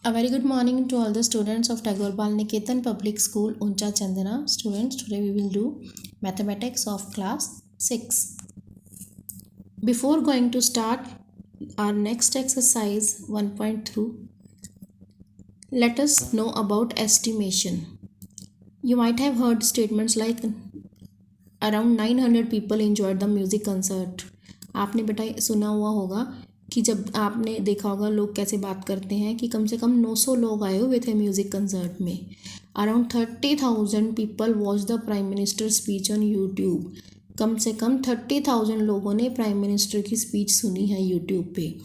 A very good morning to all the students of Tagore Bal Niketan Public School, Uncha Chandana. Students, today we will do mathematics of class 6. Before going to start our next exercise 1.2, let us know about estimation. You might have heard statements like around 900 people enjoyed the music concert. आपने बेटा सुना हुआ होगा कि जब आपने देखा होगा लोग कैसे बात करते हैं कि कम से कम 900 लोग आए हुए थे म्यूज़िक कंसर्ट में. Around 30,000 people watch the prime minister speech on YouTube. कम से कम 30,000 लोगों ने प्राइम मिनिस्टर की स्पीच सुनी है यूट्यूब पे.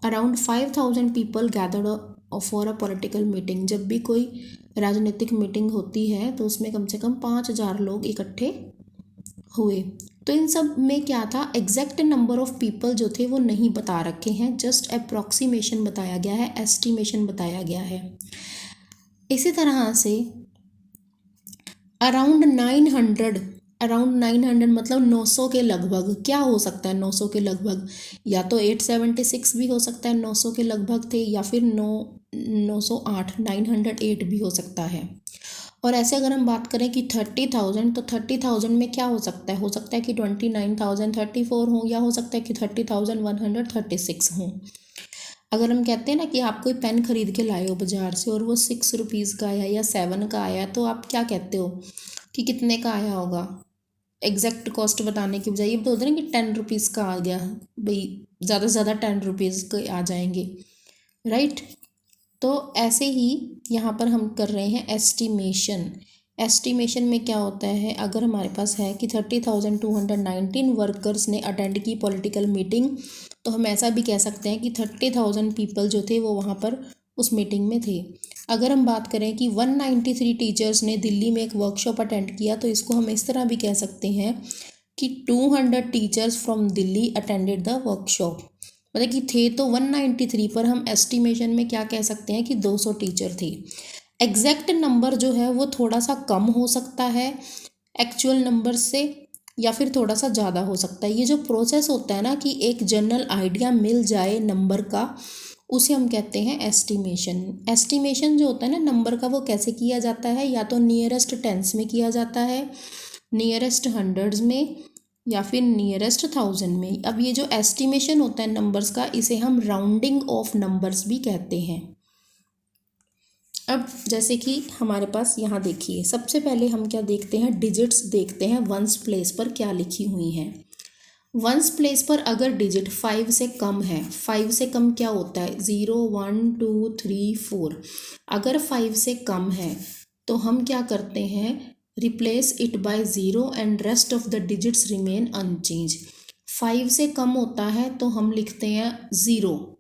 Around 5,000 people gathered for a political meeting. जब भी कोई राजनीतिक मीटिंग होती है तो उसमें कम से कम 5,000 लोग इकट्ठे हुए. तो इन सब में क्या था, एग्जैक्ट नंबर ऑफ पीपल जो थे वो नहीं बता रखे हैं, जस्ट अप्रॉक्सीमेशन बताया गया है, एस्टिमेशन बताया गया है. इसी तरह से अराउंड 900 मतलब 900 के लगभग. क्या हो सकता है 900 के लगभग? या तो 876 भी हो सकता है 900 के लगभग थे, या फिर 908 भी हो सकता है. और ऐसे अगर हम बात करें कि 30,000, तो 30,000 में क्या हो सकता है? हो सकता है कि 29,034 हों, या हो सकता है कि 30,136 हों. अगर हम कहते हैं ना कि आप कोई पेन खरीद के लाए हो बाज़ार से और वो 6 रुपीज़ का आया या 7 का आया, तो आप क्या कहते हो कि कितने का आया होगा? एग्जैक्ट कॉस्ट बताने की बजाय ये बोलते हैं कि 10 रुपीज़ का आ गया, भाई ज़्यादा से ज़्यादा 10 रुपीज़ के आ जाएंगे, राइट. तो ऐसे ही यहाँ पर हम कर रहे हैं एस्टिमेशन. एस्टिमेशन में क्या होता है, अगर हमारे पास है कि 30,219 वर्कर्स ने अटेंड की पॉलिटिकल मीटिंग, तो हम ऐसा भी कह सकते हैं कि 30,000 पीपल जो थे वो वहाँ पर उस मीटिंग में थे. अगर हम बात करें कि 193 टीचर्स ने दिल्ली में एक वर्कशॉप अटेंड किया, तो इसको हम इस तरह भी कह सकते हैं कि 200 teachers from Delhi attended the workshop. मतलब कि थे तो 193, पर हम एस्टिमेशन में क्या कह सकते हैं कि 200 टीचर थे. एग्जैक्ट नंबर जो है वो थोड़ा सा कम हो सकता है एक्चुअल नंबर से, या फिर थोड़ा सा ज़्यादा हो सकता है. ये जो प्रोसेस होता है ना कि एक जनरल आइडिया मिल जाए नंबर का, उसे हम कहते हैं एस्टिमेशन. एस्टिमेशन जो होता है ना नंबर का, वो कैसे किया जाता है? या तो नियरेस्ट टेंस में किया जाता है, नियरेस्ट हंड्रेड्स में, या फिर नियरेस्ट 1000 में. अब ये जो एस्टिमेशन होता है नंबर्स का, इसे हम राउंडिंग ऑफ नंबर्स भी कहते हैं. अब जैसे कि हमारे पास यहाँ देखिए, सबसे पहले हम क्या देखते हैं, डिजिट्स देखते हैं वंस प्लेस पर क्या लिखी हुई हैं. वंस प्लेस पर अगर डिजिट 5 से कम है, 5 से कम क्या होता है, 0 1 2 3 4. अगर 5 से कम है तो हम क्या करते हैं, replace it by 0 and rest of the digits remain unchange. 5 से कम होता है तो हम लिखते हैं 0,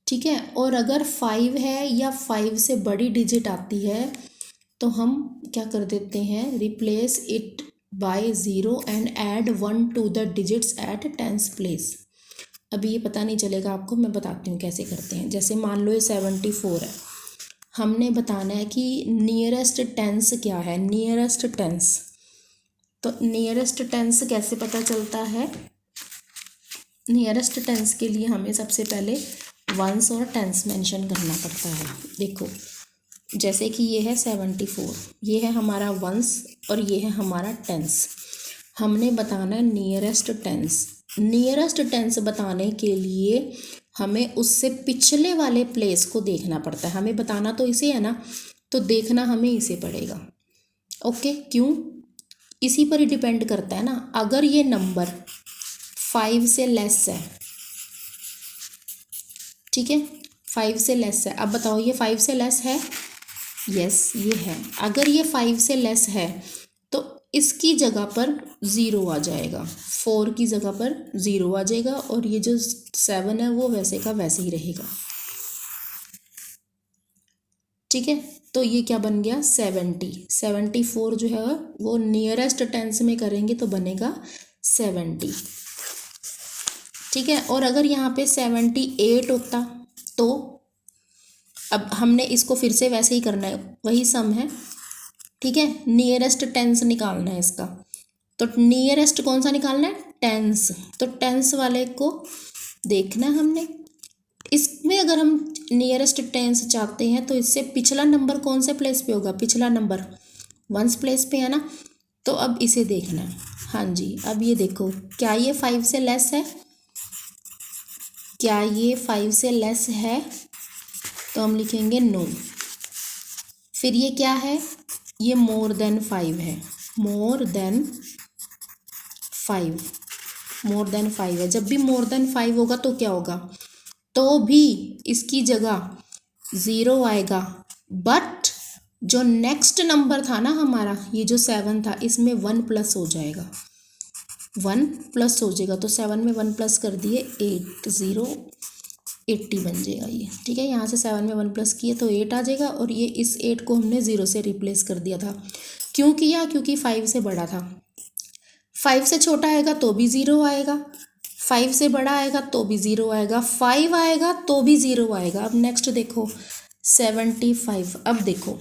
ठीक है. और अगर 5 है या 5 से बड़ी डिजिट आती है तो हम क्या कर देते हैं, replace it by 0 and add 1 to the digits at tens place. अभी ये पता नहीं चलेगा आपको, मैं बताती हूँ कैसे करते हैं. जैसे मान लो ये 74 है, हमने बताना है कि नियरेस्ट टेंस क्या है, नियरेस्ट टेंस. तो नियरेस्ट टेंस कैसे पता चलता है? नियरेस्ट टेंस के लिए हमें सबसे पहले वंस और टेंस मेंशन करना पड़ता है. देखो जैसे कि ये है 74, ये है हमारा वंस और ये है हमारा टेंस. हमने बताना है नियरेस्ट टेंस. नियरेस्ट टेंस बताने के लिए हमें उससे पिछले वाले प्लेस को देखना पड़ता है. हमें बताना तो इसे है ना, तो देखना हमें इसे पड़ेगा. ओके, क्यों? इसी पर ही डिपेंड करता है ना. अगर ये नंबर 5 से लेस है, ठीक है, 5 से लेस है. अब बताओ ये 5 से लेस है? यस, ये है. अगर ये 5 से लेस है तो इसकी जगह पर 0 आ जाएगा, 4 की जगह पर 0 आ जाएगा, और ये जो 7 है वो वैसे का वैसे ही रहेगा, ठीक है. तो ये क्या बन गया, 70. 74 जो है वो नियरेस्ट टेंस में करेंगे तो बनेगा 70, ठीक है. और अगर यहाँ पे 78 होता तो, अब हमने इसको फिर से वैसे ही करना है, वही सम है, ठीक है. नियरेस्ट टेंस निकालना है इसका, तो नियरेस्ट कौन सा निकालना है, टेंस. तो टेंस वाले को देखना है हमने. इसमें अगर हम नियरेस्ट टेंस चाहते हैं तो इससे पिछला नंबर कौन से प्लेस पे होगा, पिछला नंबर वंस प्लेस पे है ना। तो अब इसे देखना है। हाँ जी, अब ये देखो, क्या ये 5 से लेस है, क्या ये 5 से लेस है, तो हम लिखेंगे नो। फिर ये क्या है, ये मोर देन 5 है, मोर देन 5, मोर देन 5 है। जब भी मोर देन 5 होगा तो क्या होगा, तो भी इसकी जगह 0 आएगा, बट जो नेक्स्ट नंबर था ना हमारा, ये जो 7 था, इसमें 1 प्लस हो जाएगा, 1 प्लस हो जाएगा। तो 7 में 1 प्लस कर दिए, 8 0 80 बन जाएगा ये, ठीक है। यहाँ से 7 में 1 प्लस किए तो 8 आ जाएगा, और ये इस 8 को हमने 0 से रिप्लेस कर दिया था। क्यों किया, क्योंकि 5 से बड़ा था। 5 से छोटा आएगा तो भी 0 आएगा, 5 से बड़ा आएगा तो भी 0 आएगा, 5 आएगा तो भी 0 आएगा। अब नेक्स्ट देखो 75। अब देखो,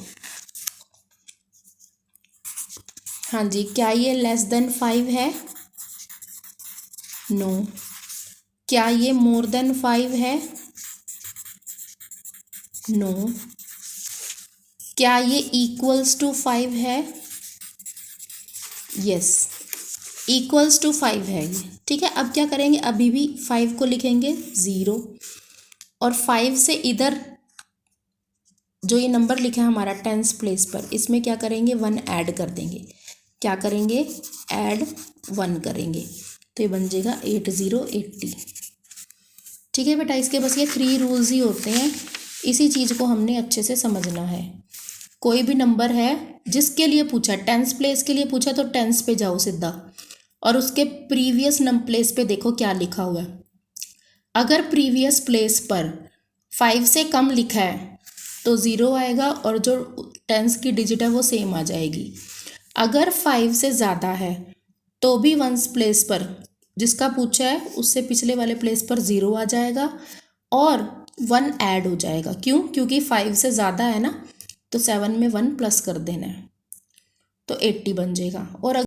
हाँ जी, क्या ये लेस देन 5 है, नो। क्या ये मोर देन 5 है, नो। क्या ये इक्वल्स टू 5 है, यस, इक्वल्स टू 5 है ये, ठीक है। अब क्या करेंगे, अभी भी 5 को लिखेंगे 0, और 5 से इधर जो ये नंबर लिखा है हमारा टेंस प्लेस पर, इसमें क्या करेंगे, 1 ऐड कर देंगे। क्या करेंगे, ऐड 1 करेंगे, तो ये बन जाएगा 8080, ठीक है बेटा। इसके बस ये 3 रूल्स ही होते हैं, इसी चीज़ को हमने अच्छे से समझना है। कोई भी नंबर है जिसके लिए पूछा, टेंस प्लेस के लिए पूछा, तो टेंस पे जाओ सीधा, और उसके प्रीवियस प्लेस पे देखो क्या लिखा हुआ है। अगर प्रीवियस प्लेस पर 5 से कम लिखा है तो 0 आएगा, और जो टेंस की डिजिट है वो सेम आ जाएगी। अगर 5 से ज़्यादा है तो भी वंस प्लेस पर जिसका पूछा है उससे पिछले वाले प्लेस पर 0 आ जाएगा, और 1 ऐड हो जाएगा। क्यों, क्योंकि 5 से ज़्यादा है ना, तो 7 में 1 प्लस कर देना है, तो 80 बन जाएगा। और